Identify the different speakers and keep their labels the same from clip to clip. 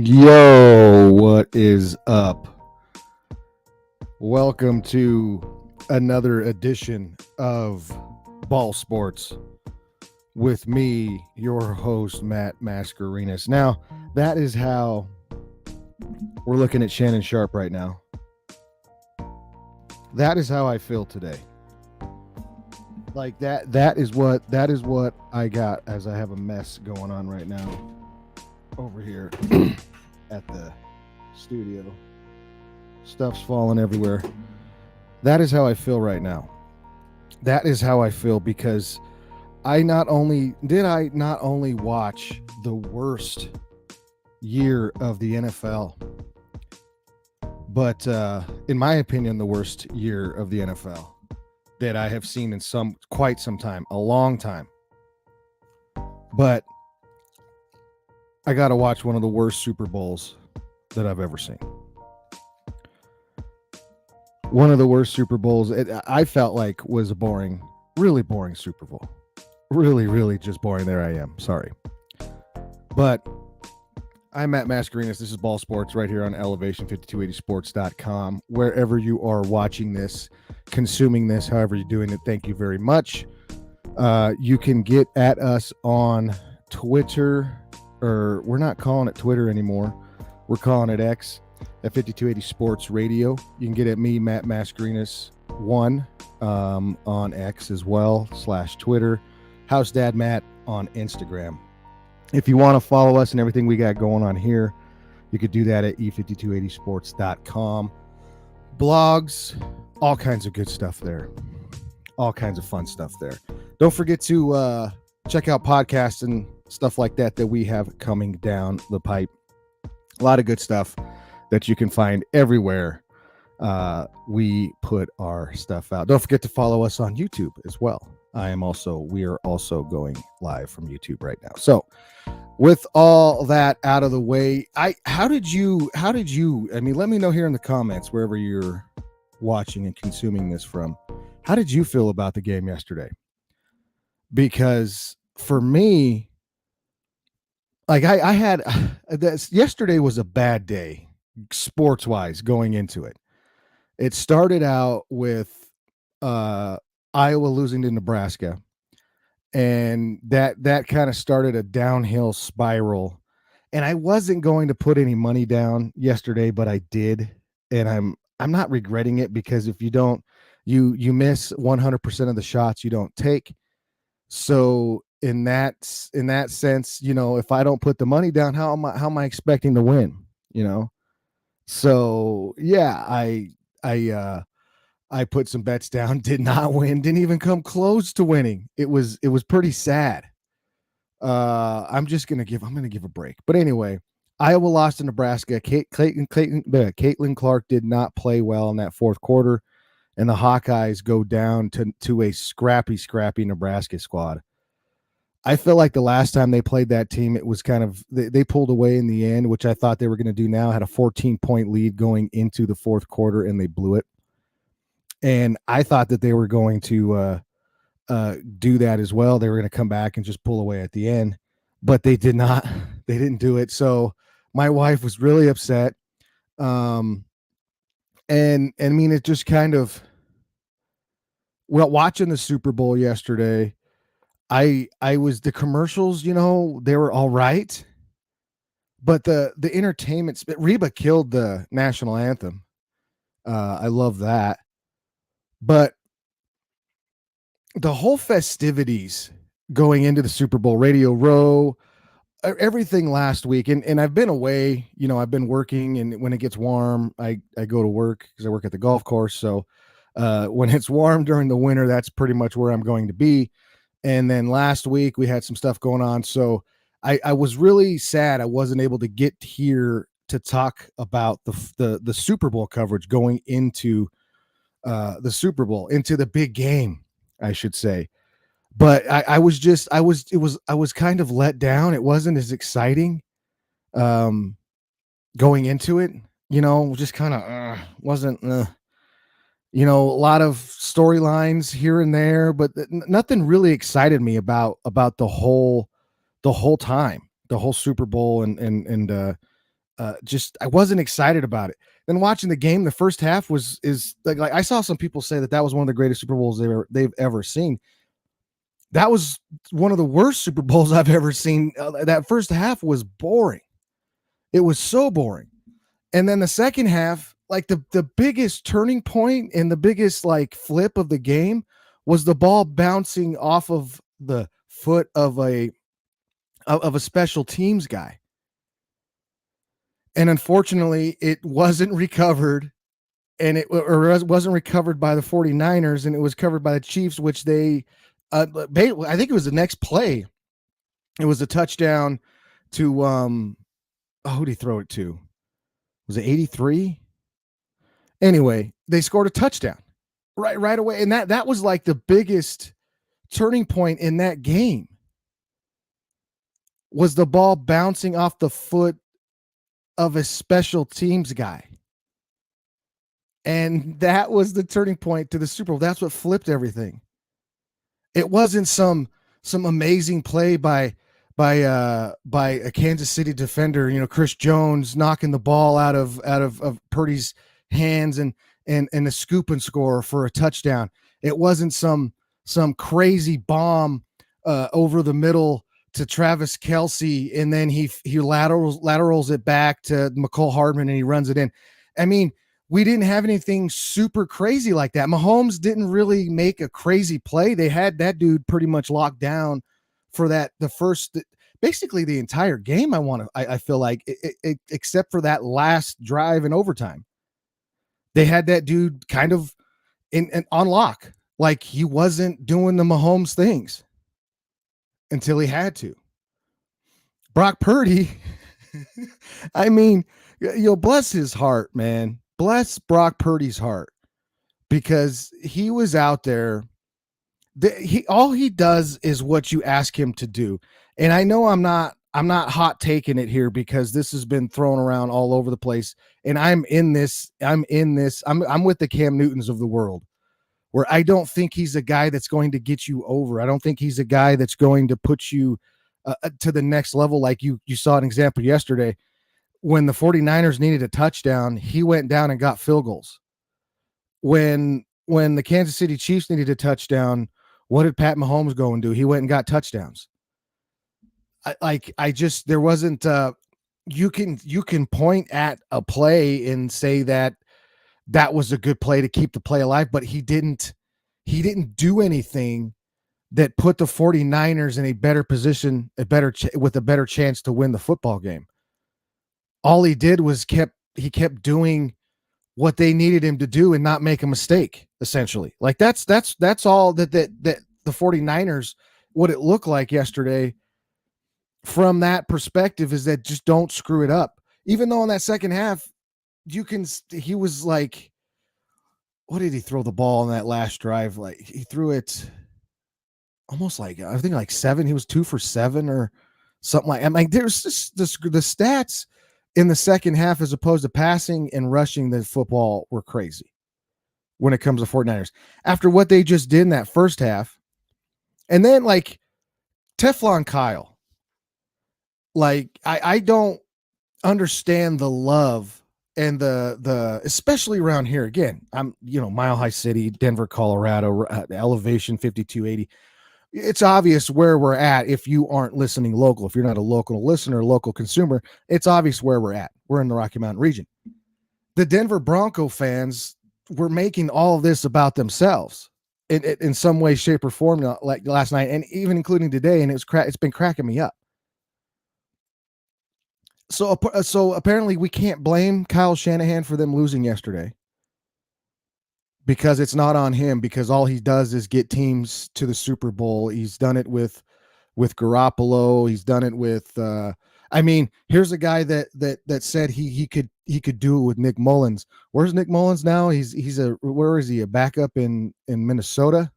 Speaker 1: Yo, what is up? Welcome to another edition of Ball Sports with me, your host, Matt Mascarenas. Now, that is how we're looking at Shannon Sharp right now. That is how I feel today. Like that is what I got as I have a mess going on right now over here at the studio. Stuff's falling everywhere. That is how I feel right now. That is how I feel because I not only watch the worst year of the NFL, but in my opinion, the worst year of the NFL that I have seen in quite some time, a long time. But I got to watch one of the worst Super Bowls that I've ever seen. One of the worst Super Bowls I felt like was a boring, really boring Super Bowl. Really, really just boring. There I am. Sorry. But I'm Matt Mascarenas. This is Ball Sports right here on elevation5280sports.com. Wherever you are watching this, consuming this, however you're doing it, thank you very much. You can get at us on Twitter, or we're not calling it Twitter anymore. We're calling it X at 5280 Sports Radio. You can get at me, Matt Mascarenas 1 on X as well, /Twitter. House Dad Matt on Instagram. If you want to follow us and everything we got going on here, you could do that at e5280sports.com. Blogs, all kinds of good stuff there. All kinds of fun stuff there. Don't forget to check out podcasts and stuff like that we have coming down the pipe. A lot of good stuff that you can find everywhere we put our stuff out. Don't forget to follow us on YouTube as well. We are also going live from YouTube right now. So with all that out of the way, how did you, let me know here in the comments, wherever you're watching and consuming this from, how did you feel about the game yesterday? Because for me, like I had this, yesterday was a bad day sports wise going into it. It started out with Iowa losing to Nebraska, and that kind of started a downhill spiral. And I wasn't going to put any money down yesterday, but I did, and I'm not regretting it, because if you don't, you miss 100% of the shots you don't take. So in that sense, if I don't put the money down, how am I expecting to win? So yeah, I put some bets down, did not win, didn't even come close to winning. It was pretty sad. I'm going to give a break. But anyway, Iowa lost to Nebraska. Caitlin Clark did not play well in that fourth quarter, and the Hawkeyes go down to a scrappy Nebraska squad. I feel like the last time they played that team, it was kind of, they pulled away in the end, which I thought they were going to do now, had a 14-point lead going into the fourth quarter, and they blew it. And I thought that they were going to do that as well. They were going to come back and just pull away at the end, but they did not. They didn't do it. So my wife was really upset. And I mean, it just kind of, well, watching the Super Bowl yesterday, I was, the commercials, they were all right, but the entertainment, Reba killed the national anthem. I love that. But the whole festivities going into the Super Bowl, Radio Row, everything last week, and I've been away, I've been working, and when it gets warm, I go to work because I work at the golf course. So when it's warm during the winter, that's pretty much where I'm going to be. And then last week we had some stuff going on. So I was really sad I wasn't able to get here to talk about the Super Bowl coverage going into the Super Bowl, into the big game, I should say. But I was kind of let down. It wasn't as exciting going into it, just kind of wasn't, a lot of storylines here and there, but nothing really excited me about the whole time, the whole Super Bowl and just I wasn't excited about it. Then watching the game, the first half is like I saw some people say that was one of the greatest Super Bowls they've ever seen. That was one of the worst Super Bowls I've ever seen. That first half was boring. It was so boring. And then the second half, like the biggest turning point and the biggest like flip of the game was the ball bouncing off of the foot of a special teams guy. And unfortunately, it wasn't recovered, and it wasn't recovered by the 49ers, and it was covered by the Chiefs, which they I think it was the next play. It was a touchdown to who did he throw it to? Was it 83? Anyway, they scored a touchdown right away, and that was like the biggest turning point in that game. Was the ball bouncing off the foot of a special teams guy. And that was the turning point to the Super Bowl. That's what flipped everything. It wasn't some amazing play by a Kansas City defender, Chris Jones knocking the ball out of Purdy's hands and a scoop and score for a touchdown. It wasn't some crazy bomb over the middle to Travis Kelce, and then he laterals it back to McCole Hardman, and he runs it in. I mean, we didn't have anything super crazy like that. Mahomes didn't really make a crazy play. They had that dude pretty much locked down for basically the entire game. I feel like except for that last drive in overtime, they had that dude kind of on lock. Like he wasn't doing the Mahomes things until he had to. Brock Purdy, I mean, bless his heart, man. Bless Brock Purdy's heart, because he was out there. All he does is what you ask him to do. And I know I'm not hot taking it here, because this has been thrown around all over the place. And I'm with the Cam Newtons of the world, where I don't think he's a guy that's going to get you over. I don't think he's a guy that's going to put you to the next level. Like you saw an example yesterday when the 49ers needed a touchdown, he went down and got field goals. When the Kansas City Chiefs needed a touchdown, what did Pat Mahomes go and do? He went and got touchdowns. There wasn't you can point at a play and say that was a good play to keep the play alive, but he didn't do anything that put the 49ers in a better position, with a better chance to win the football game. All he did was kept doing what they needed him to do and not make a mistake, essentially. Like that's all that the 49ers, what it looked like yesterday from that perspective, is that just don't screw it up. Even though in that second half, he was like, what did he throw the ball on that last drive? Like he threw it almost like, I think like 7. He was 2 for 7 or something like. I'm like, there's just the stats in the second half as opposed to passing and rushing the football were crazy when it comes to 49ers. After what they just did in that first half, and then like Teflon Kyle, like I don't understand the love and the especially around here. Again, I'm Mile High City, Denver, Colorado, elevation 5280. It's obvious where we're at. If you aren't listening local, if you're not a local listener, local consumer, it's obvious where we're at. We're in the Rocky Mountain region. The Denver Bronco fans were making all of this about themselves in some way, shape, or form, like last night, and even including today. And it's been cracking me up. So apparently we can't blame Kyle Shanahan for them losing yesterday, because it's not on him, because all he does is get teams to the Super Bowl. He's done it with Garoppolo. He's done it with here's a guy that said he could do it with Nick Mullins. Where's Nick Mullins now? Where is he? A backup in Minnesota?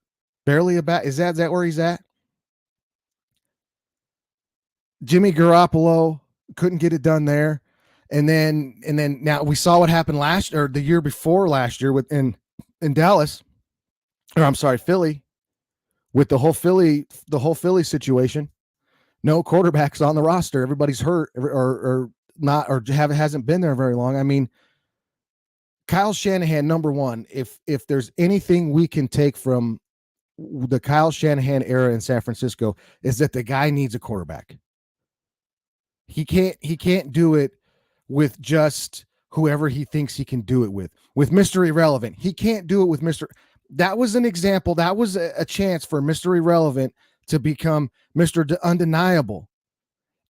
Speaker 1: Barely a back. Is that where he's at? Jimmy Garoppolo couldn't get it done there. And then now we saw what happened the year before last year in Dallas, or I'm sorry, Philly, with the whole Philly situation. No quarterbacks on the roster. Everybody's hurt or not or hasn't been there very long. I mean, Kyle Shanahan, number one, if there's anything we can take from the Kyle Shanahan era in San Francisco, is that the guy needs a quarterback. He can't do it with just whoever he thinks he can do it with Mr. Irrelevant. He can't do it with Mr. That was an example. That was a chance for Mr. Irrelevant to become Mr. Undeniable,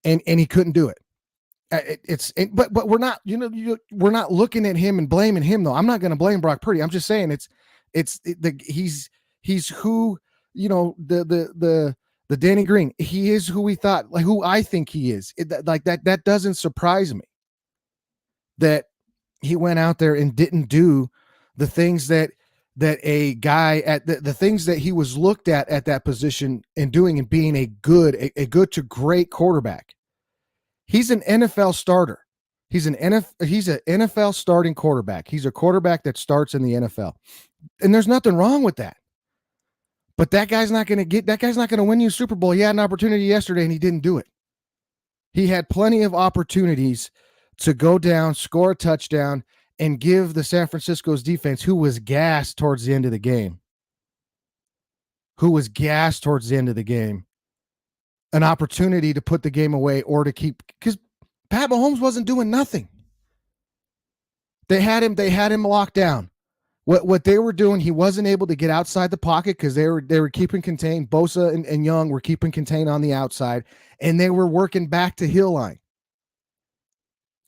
Speaker 1: and he couldn't do it. But we're not, we're not looking at him and blaming him though. I'm not going to blame Brock Purdy. I'm just saying he's who, the Danny Green. He is who we thought, like who I think he is. That doesn't surprise me that he went out there and didn't do the things that a guy at the things that he was looked at that position and doing and being a good to great quarterback. He's an NFL starter. He's an NFL starting quarterback. He's a quarterback that starts in the NFL. And there's nothing wrong with that. But that guy's not going to win you a Super Bowl. He had an opportunity yesterday and he didn't do it. He had plenty of opportunities to go down, score a touchdown, and give the San Francisco's defense, who was gassed towards the end of the game, an opportunity to put the game away or to keep, because Pat Mahomes wasn't doing nothing. They had him locked down. What they were doing, he wasn't able to get outside the pocket because they were keeping contained. Bosa and Young were keeping contained on the outside, and they were working back to hill line.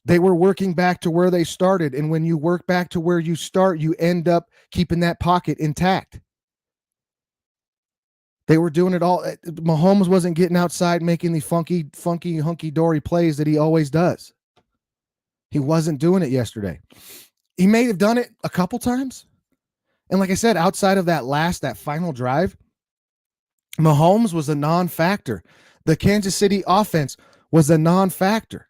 Speaker 1: They were working back to where they started, and when you work back to where you start, you end up keeping that pocket intact. They were doing it all. Mahomes wasn't getting outside making the funky, hunky-dory plays that he always does. He wasn't doing it yesterday. He may have done it a couple times. And like I said, outside of that final drive, Mahomes was a non-factor. The Kansas City offense was a non-factor.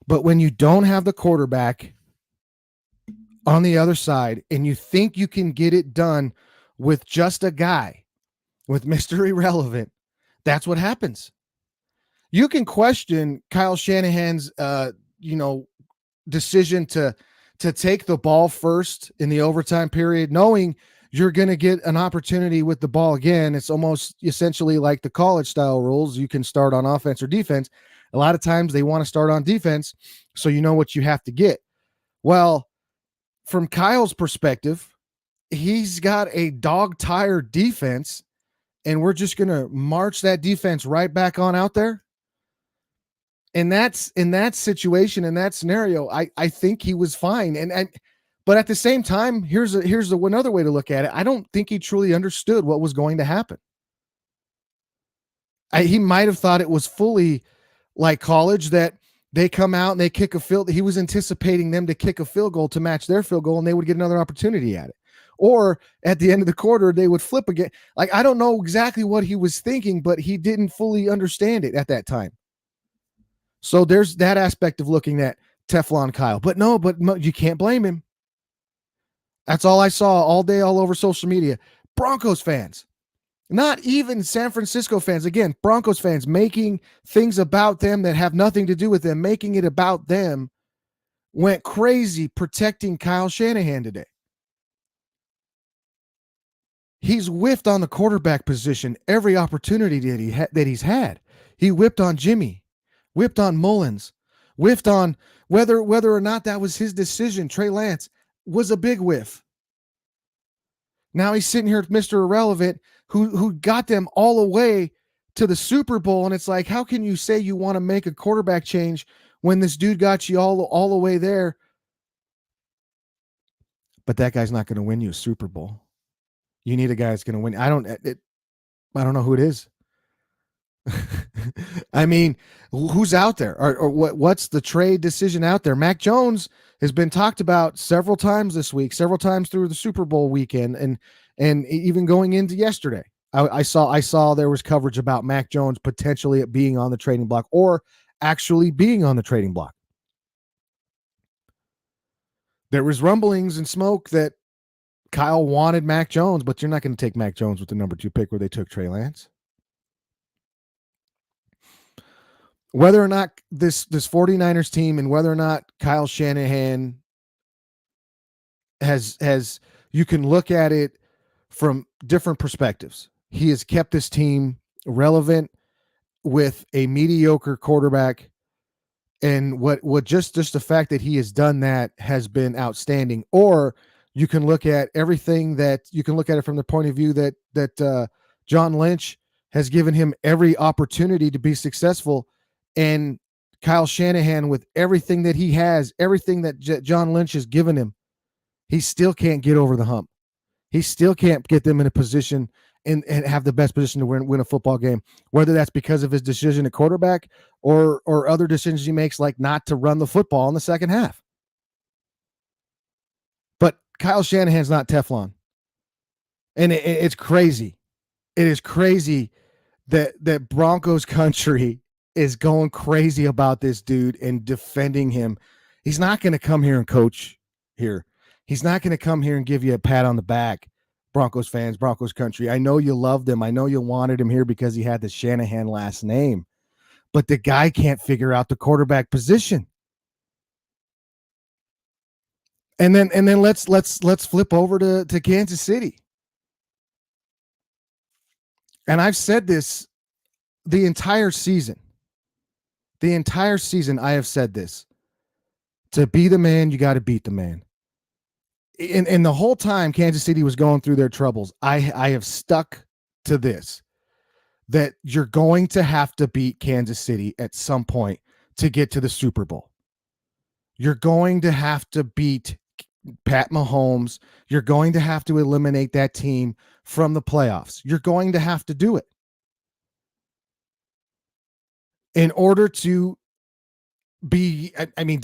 Speaker 1: But when you don't have the quarterback on the other side and you think you can get it done with just a guy, with Mr. Irrelevant, that's what happens. You can question Kyle Shanahan's, decision to take the ball first in the overtime period, knowing you're going to get an opportunity with the ball again. It's almost essentially like the college style rules. You can start on offense or defense. A lot of times they want to start on defense, so you know what you have to get. Well, from Kyle's perspective, he's got a dog-tired defense, and we're just going to march that defense right back on out there. And that's in that situation, in that scenario, I think he was fine. But at the same time, here's another way to look at it. I don't think he truly understood what was going to happen. He might have thought it was fully like college, that they come out and they kick a field. He was anticipating them to kick a field goal to match their field goal, and they would get another opportunity at it. Or at the end of the quarter, they would flip again. Like, I don't know exactly what he was thinking, but he didn't fully understand it at that time. So there's that aspect of looking at Teflon Kyle. But you can't blame him. That's all I saw all day, all over social media. Broncos fans, not even San Francisco fans. Again, Broncos fans making things about them that have nothing to do with them, making it about them, went crazy protecting Kyle Shanahan today. He's whiffed on the quarterback position every opportunity that he's had. He whipped on Jimmy, whipped on Mullins, whiffed on whether or not that was his decision. Trey Lance was a big whiff. Now he's sitting here with Mr. Irrelevant, who got them all the way to the Super Bowl, and it's like, how can you say you want to make a quarterback change when this dude got you all the way there? But that guy's not going to win you a Super Bowl. You need a guy that's going to win. I don't know who it is. I mean, who's out there, or what's the trade decision out there? Mac Jones has been talked about several times this week, several times through the Super Bowl weekend, and even going into yesterday. I saw there was coverage about Mac Jones potentially being on the trading block, or actually being on the trading block. There was rumblings and smoke that Kyle wanted Mac Jones, but you're not going to take Mac Jones with the number 2 pick where they took Trey Lance. whether or not this 49ers team and whether or not Kyle Shanahan has you can look at it from different perspectives. He has kept this team relevant with a mediocre quarterback, and what just the fact that he has done that has been outstanding. Or you can look at everything that you can look at it from the point of view that John Lynch has given him every opportunity to be successful, and Kyle Shanahan, with everything that he has, everything that John Lynch has given him, he still can't get over the hump. He still can't get them in a position and have the best position to win a football game, whether that's because of his decision at quarterback or other decisions he makes, like not to run the football in the second half. But Kyle Shanahan's not Teflon. And it's crazy. It is crazy that Broncos country is going crazy about this dude and defending him. He's not going to come here and coach here. He's not going to come here and give you a pat on the back. Broncos fans, Broncos country, I know you loved him. I know you wanted him here because he had the Shanahan last name, but the guy can't figure out the quarterback position. And then let's flip over to Kansas City. And I've said this the entire season. The entire season I have said this. To be the man, you got to beat the man. And the whole time Kansas City was going through their troubles, I have stuck to this, that you're going to have to beat Kansas City at some point to get to the Super Bowl. You're going to have to beat Pat Mahomes. You're going to have to eliminate that team from the playoffs. You're going to have to do it. In order to be, I mean,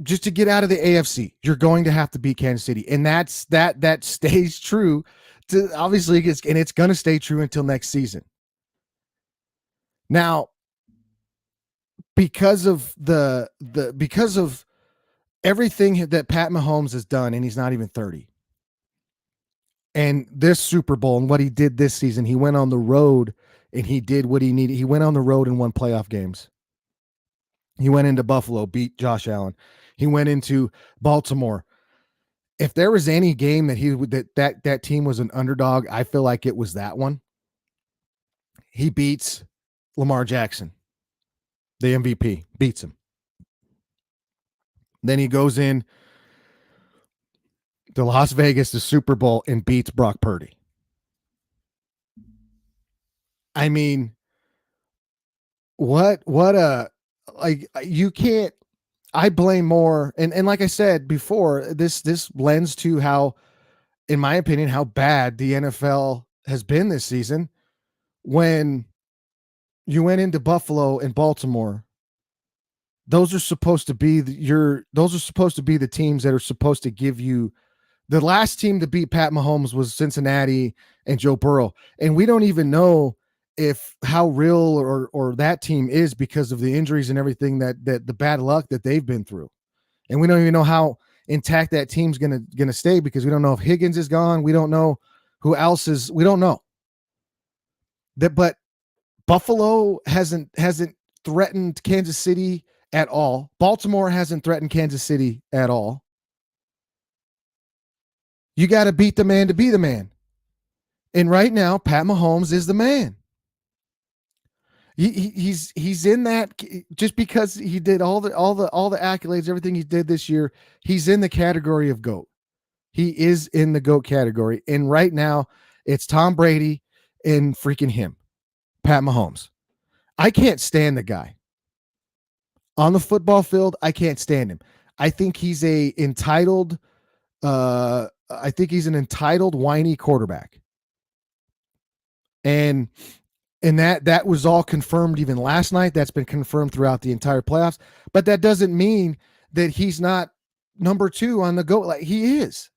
Speaker 1: just to get out of the AFC, you're going to have to beat Kansas City, and that stays true. To obviously, and it's going to stay true until next season. Now, because of because of everything that Pat Mahomes has done, and he's not even 30, and this Super Bowl and what he did this season, he went on the road and he did what he needed. He went on the road and won playoff games. He went into Buffalo, beat Josh Allen. He went into Baltimore. If there was any game that that team was an underdog, I feel like it was that one. He beats Lamar Jackson, the MVP, beats him. Then he goes in to Las Vegas, the Super Bowl, and beats Brock Purdy. I mean, what a, like, you can't, I blame more. And like I said before, this lends to how, in my opinion, how bad the NFL has been this season. When you went into Buffalo and Baltimore, those are supposed to be the teams that are supposed to give you. The last team to beat Pat Mahomes was Cincinnati and Joe Burrow. And we don't even know how real or that team is because of the injuries and everything that the bad luck that they've been through. And we don't even know how intact that team's gonna stay, because we don't know if Higgins is gone. We don't know who else is. We don't know that. But Buffalo hasn't threatened Kansas City at all. Baltimore hasn't threatened Kansas City at all. You got to beat the man to be the man. And right now, Pat Mahomes is the man. He's in that, just because he did all the accolades, everything he did this year. He's in the category of GOAT. He is in the GOAT category. And right now, it's Tom Brady and freaking him, Pat Mahomes. I can't stand the guy. On the football field, I can't stand him. I think he's an entitled, whiny quarterback. And that was all confirmed even last night. That's been confirmed throughout the entire playoffs. But that doesn't mean that he's not number 2 on the GOAT. Like, he is.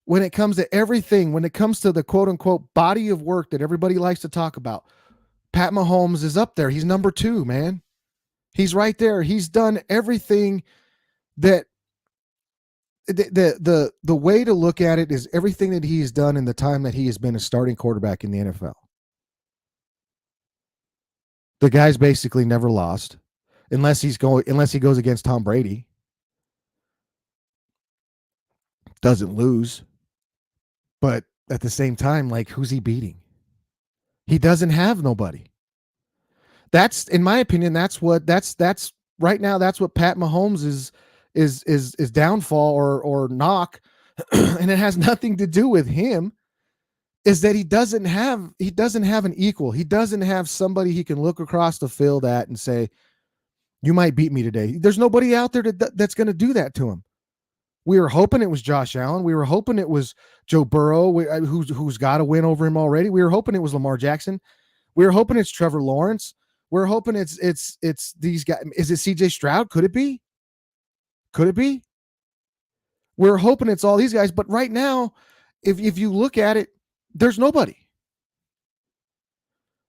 Speaker 1: When it comes to everything, when it comes to the quote unquote body of work that everybody likes to talk about, Pat Mahomes is up there. He's number 2, man. He's right there. He's done everything that the way to look at it is everything that he's done in the time that he has been a starting quarterback in the NFL. The guy's basically never lost, unless he goes against Tom Brady. Doesn't lose, but at the same time, like, who's he beating? He doesn't have nobody. That's, in my opinion, that's right now. That's what Pat Mahomes is downfall or knock, and it has nothing to do with him. Is that he doesn't have an equal. He doesn't have somebody he can look across the field at and say, "You might beat me today." There's nobody out there that's going to do that to him. We were hoping it was Josh Allen. We were hoping it was Joe Burrow, who's got a win over him already. We were hoping it was Lamar Jackson. We were hoping it's Trevor Lawrence. We're hoping it's these guys. Is it C.J. Stroud? Could it be? Could it be? We're hoping it's all these guys. But right now, if you look at it, there's nobody.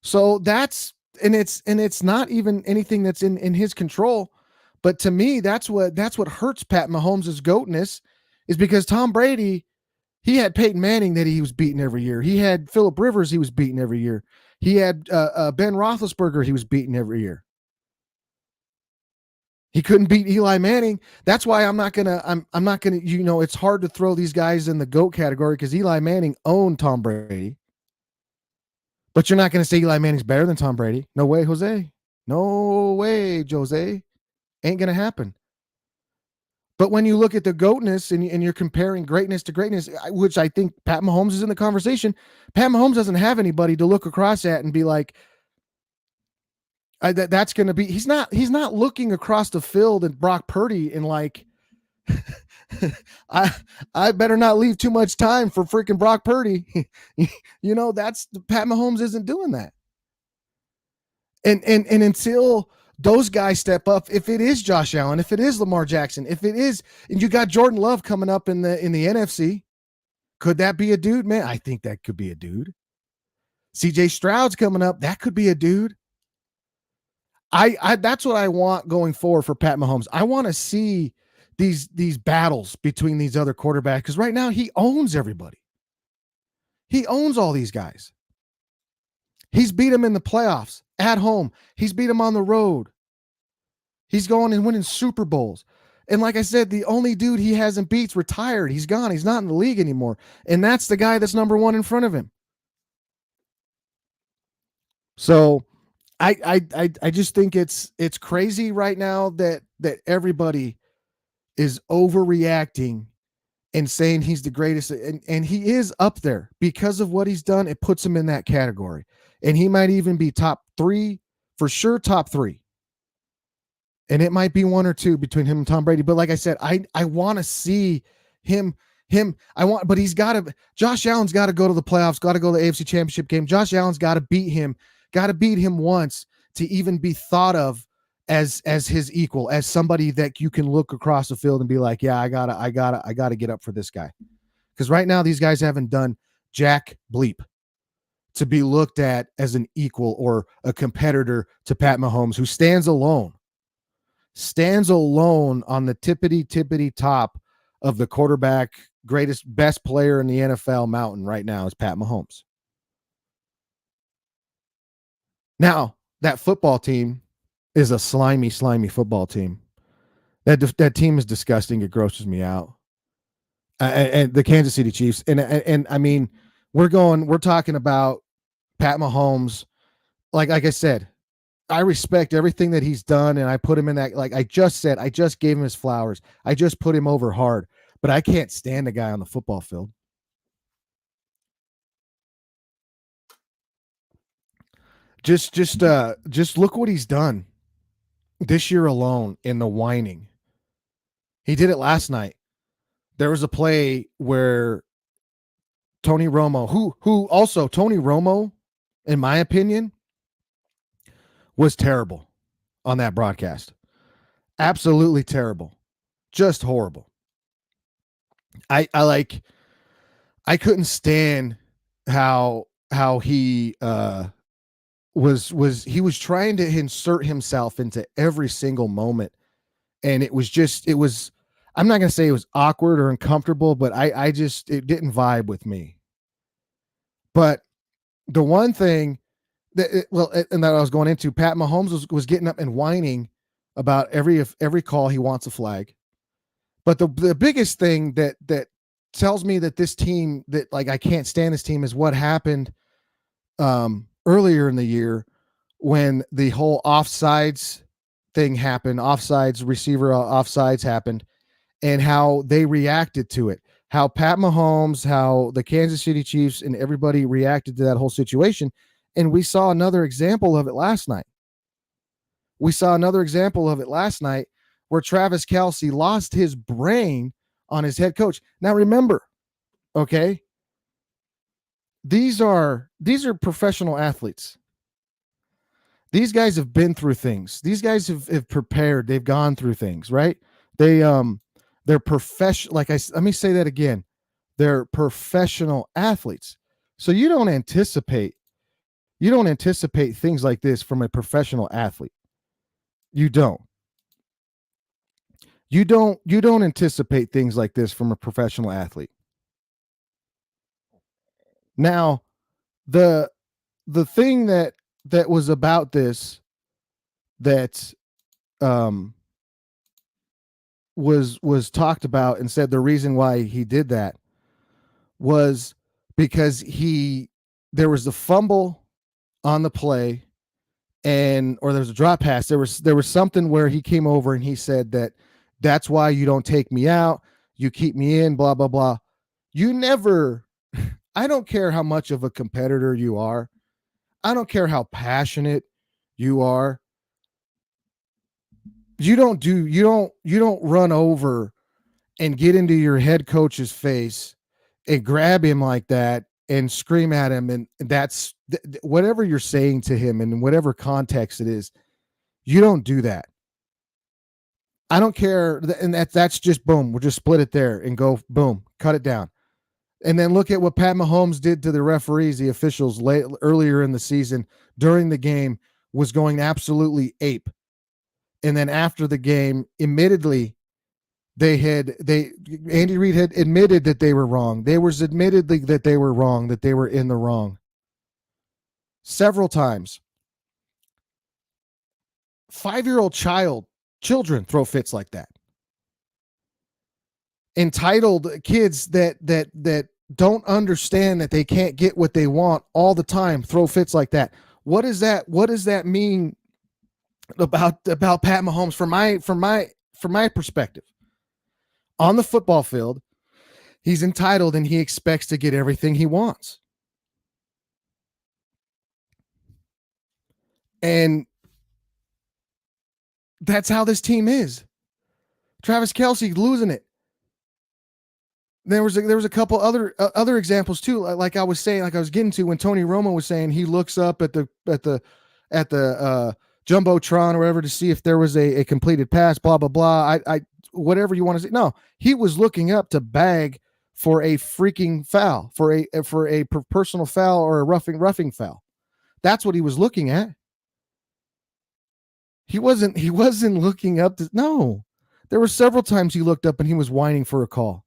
Speaker 1: So it's not even anything that's in his control. But to me, that's what hurts Pat Mahomes' goatness, is because Tom Brady, he had Peyton Manning that he was beating every year. He had Phillip Rivers he was beating every year. He had Ben Roethlisberger he was beating every year. He couldn't beat Eli Manning. That's why I'm not gonna. It's hard to throw these guys in the GOAT category because Eli Manning owned Tom Brady. But you're not gonna say Eli Manning's better than Tom Brady. No way, Jose. No way, Jose. Ain't gonna happen. But when you look at the goatness and you're comparing greatness to greatness, which I think Pat Mahomes is in the conversation, Pat Mahomes doesn't have anybody to look across at and be like, that's going to be. He's not looking across the field at Brock Purdy and like, I better not leave too much time for freaking Brock Purdy. That's Pat Mahomes isn't doing that. And until those guys step up, if it is Josh Allen, if it is Lamar Jackson, if it is, and you got Jordan Love coming up in the NFC, could that be a dude, man? I think that could be a dude. CJ Stroud's coming up, that could be a dude. I that's what I want going forward for Pat Mahomes. I want to see these battles between these other quarterbacks, because right now he owns everybody. He owns all these guys. He's beat them in the playoffs at home. He's beat them on the road. He's going and winning Super Bowls. And like I said, the only dude he hasn't beat's retired. He's gone. He's not in the league anymore. And that's the guy that's number one in front of him. So I just think it's crazy right now that everybody is overreacting and saying he's the greatest, and he is up there because of what he's done. It puts him in that category, and he might even be top 3 for sure, top 3, and it might be 1 or 2 between him and Tom Brady. But like I said, I want to see him. But he's got to. Josh Allen's got to go to the playoffs. Got to go to the AFC Championship game. Josh Allen's got to beat him. Got to beat him once to even be thought of as his equal, as somebody that you can look across the field and be like, yeah, I gotta get up for this guy. Because right now these guys haven't done jack bleep to be looked at as an equal or a competitor to Pat Mahomes, who stands alone on the tippity top of the quarterback best player in the NFL mountain right now is Pat Mahomes. Now, that football team is a slimy football team. That team is disgusting. It grosses me out. And the Kansas City Chiefs. And I mean, we're talking about Pat Mahomes. Like I said, I respect everything that he's done, and I put him in that. Like I just said, I just gave him his flowers. I just put him over hard, but I can't stand the guy on the football field. Just look what he's done this year alone in the whining. He did it last night. There was a play where Tony Romo, Tony Romo, in my opinion, was terrible on that broadcast. Absolutely terrible. Just horrible. I couldn't stand how he was trying to insert himself into every single moment, and it was I'm not going to say it was awkward or uncomfortable, but it didn't vibe with me. But the one thing and that I was going into, Pat Mahomes was getting up and whining about every call he wants a flag. But the biggest thing that tells me that this team, that like I can't stand this team, is what happened earlier in the year when the whole offsides thing happened, offsides receiver offsides happened, and how they reacted to it. How Pat Mahomes, how the Kansas City Chiefs, and everybody reacted to that whole situation. And we saw another example of it last night. Where Travis Kelce lost his brain on his head coach. Now remember, okay, these are professional athletes. These guys have been through things. These guys have prepared. They've gone through things, right? They're professional. Let me say that again. They're professional athletes. So you don't anticipate things like this from a professional athlete. You don't. You don't anticipate things like this from a professional athlete. Now, the thing that was about this that was talked about and said the reason why he did that was because there was a fumble on the play, or there was a drop pass. There was something where he came over and he said that's why you don't take me out, you keep me in, blah blah blah. You never I don't care how much of a competitor you are. I don't care how passionate you are. You don't run over and get into your head coach's face and grab him like that and scream at him. And that's whatever you're saying to him and in whatever context it is, you don't do that. I don't care. And that's just boom. We'll just split it there and go boom, cut it down. And then look at what Pat Mahomes did to the referees, the officials earlier in the season during the game, was going absolutely ape. And then after the game, admittedly, Andy Reid had admitted that they were wrong. They was admittedly that they were wrong, that they were in the wrong. Several times. 5-year-old children throw fits like that. Entitled kids that don't understand that they can't get what they want all the time throw fits like that. What does that mean about Pat Mahomes from my perspective? On the football field, he's entitled and he expects to get everything he wants. And that's how this team is. Travis Kelce losing it. There was a couple other examples too. Like I was saying, like I was getting to when Tony Romo was saying he looks up at the jumbotron or whatever to see if there was a completed pass. Blah blah blah. I whatever you want to say. No, he was looking up to bag for a freaking foul, for a personal foul or a roughing foul. That's what he was looking at. He wasn't looking up to. No, there were several times he looked up and he was whining for a call.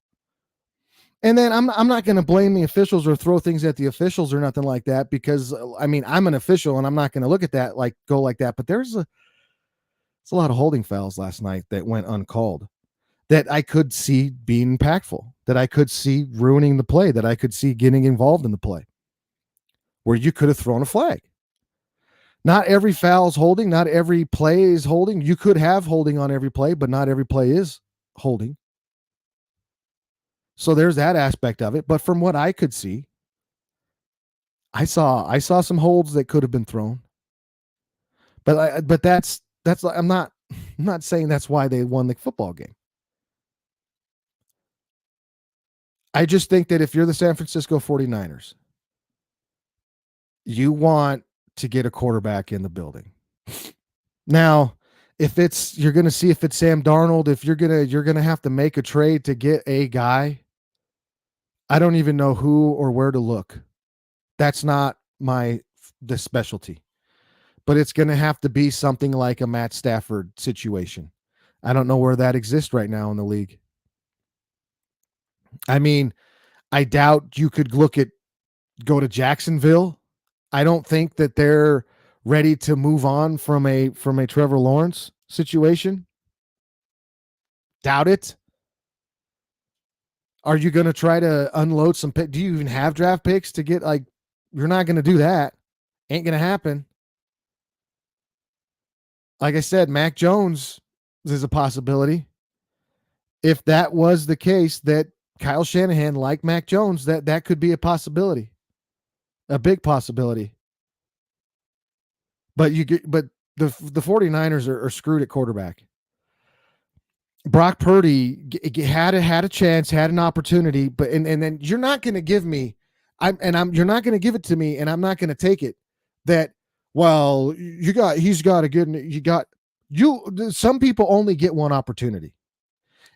Speaker 1: And then I'm not going to blame the officials or throw things at the officials or nothing like that, because I mean, I'm an official and I'm not going to look at that go like that. But it's a lot of holding fouls last night that went uncalled that I could see being impactful, that I could see ruining the play, that I could see getting involved in the play where you could have thrown a flag. Not every foul is holding. Not every play is holding. You could have holding on every play, but not every play is holding. So there's that aspect of it. But from what I could see, I saw some holds that could have been thrown. But that's I'm not saying that's why they won the football game. I just think that if you're the San Francisco 49ers, you want to get a quarterback in the building. Now, you're going to see if it's Sam Darnold, if you're going to have to make a trade to get a guy, I don't even know who or where to look. That's not the specialty. But it's going to have to be something like a Matt Stafford situation. I don't know where that exists right now in the league. I mean, I doubt you could go to Jacksonville I don't think that they're ready to move on from a Trevor Lawrence situation. Doubt it. Are you going to try to unload some pick? Do you even have draft picks to get like? You're not going to do that. Ain't going to happen. Like I said, Mac Jones is a possibility. If that was the case, that Kyle Shanahan like Mac Jones, that could be a possibility, a big possibility. But the 49ers are screwed at quarterback. Brock Purdy had a chance, had an opportunity, but and then you're not going to give me, you're not going to give it to me, and I'm not going to take it. That some people only get one opportunity,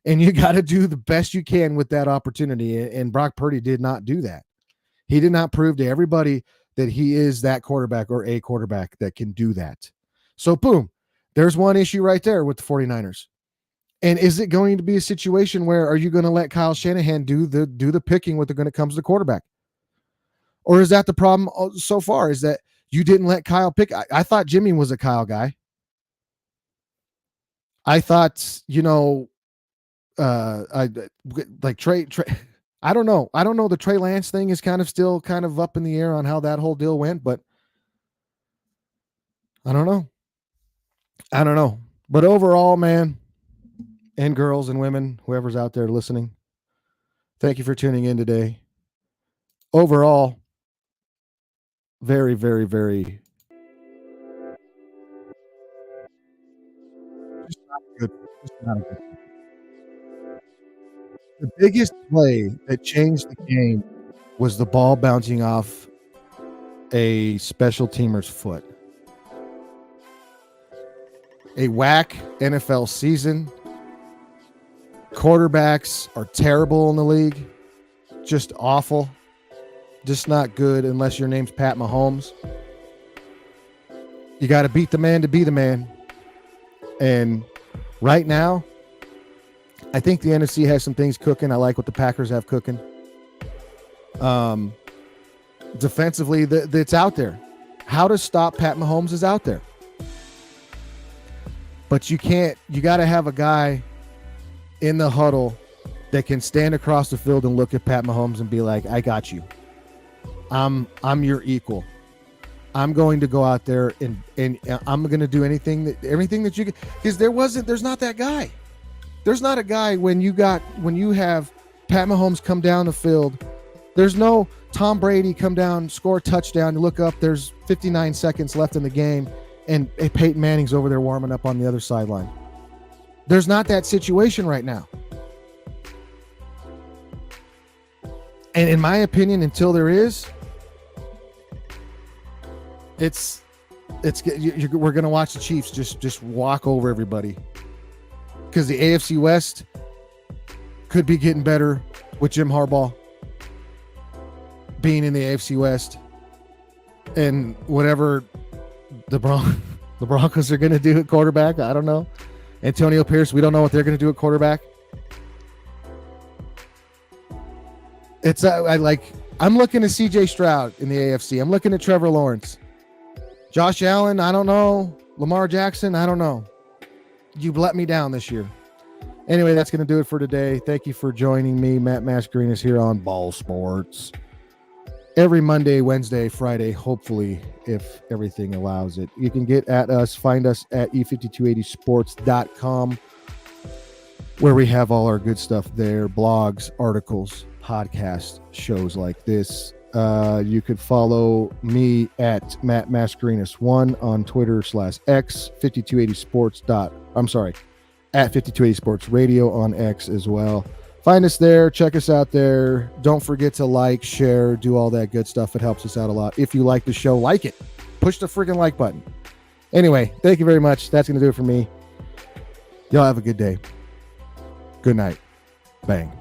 Speaker 1: and you got to do the best you can with that opportunity. And Brock Purdy did not do that. He did not prove to everybody that he is that quarterback or a quarterback that can do that. So boom, there's one issue right there with the 49ers. And is it going to be a situation where are you going to let Kyle Shanahan do the picking when it comes to quarterback? Or is that the problem so far, is that you didn't let Kyle pick? I thought Jimmy was a Kyle guy. I thought, I like Trey. I don't know. The Trey Lance thing is still up in the air on how that whole deal went, but I don't know. But overall, man, and girls and women, whoever's out there listening, thank you for tuning in today. Overall, very, very, very just not good. Just not a good. The biggest play that changed the game was the ball bouncing off a special teamer's foot. A whack NFL season. Quarterbacks are terrible in the league. Just awful. Just not good unless your name's Pat Mahomes. You got to beat the man to be the man. And right now, I think the NFC has some things cooking. I like what the Packers have cooking. Defensively, that's out there. How to stop Pat Mahomes is out there. But you got to have a guy in the huddle that can stand across the field and look at Pat Mahomes and be like, I got you. I'm your equal. I'm going to go out there and I'm going to do everything that you can, because there's not that guy. There's not a guy when you have Pat Mahomes come down the field. There's no Tom Brady come down, score a touchdown, you look up, there's 59 seconds left in the game, and Peyton Manning's over there warming up on the other sideline. There's not that situation right now. And in my opinion, until there is, we're going to watch the Chiefs just walk over everybody. Because the AFC West could be getting better with Jim Harbaugh being in the AFC West, and whatever the Broncos are going to do at quarterback, I don't know. Antonio Pierce, we don't know what they're going to do at quarterback. I'm looking at CJ Stroud in the AFC. I'm looking at Trevor Lawrence. Josh Allen, I don't know. Lamar Jackson, I don't know. You've let me down this year. Anyway, that's going to do it for today. Thank you for joining me. Matt Mascarenas here on Ball Sports. Every Monday, Wednesday, Friday, hopefully, if everything allows it. You can get at us, find us at e5280sports.com, where we have all our good stuff there, blogs, articles, podcasts, shows like this. You could follow me at Matt Mascarenas1 on Twitter /X, 5280sports. At 5280 Sports Radio on X as well. Find us there. Check us out there. Don't forget to like, share, do all that good stuff. It helps us out a lot. If you like the show, like it. Push the freaking like button. Anyway, thank you very much. That's going to do it for me. Y'all have a good day. Good night. Bang.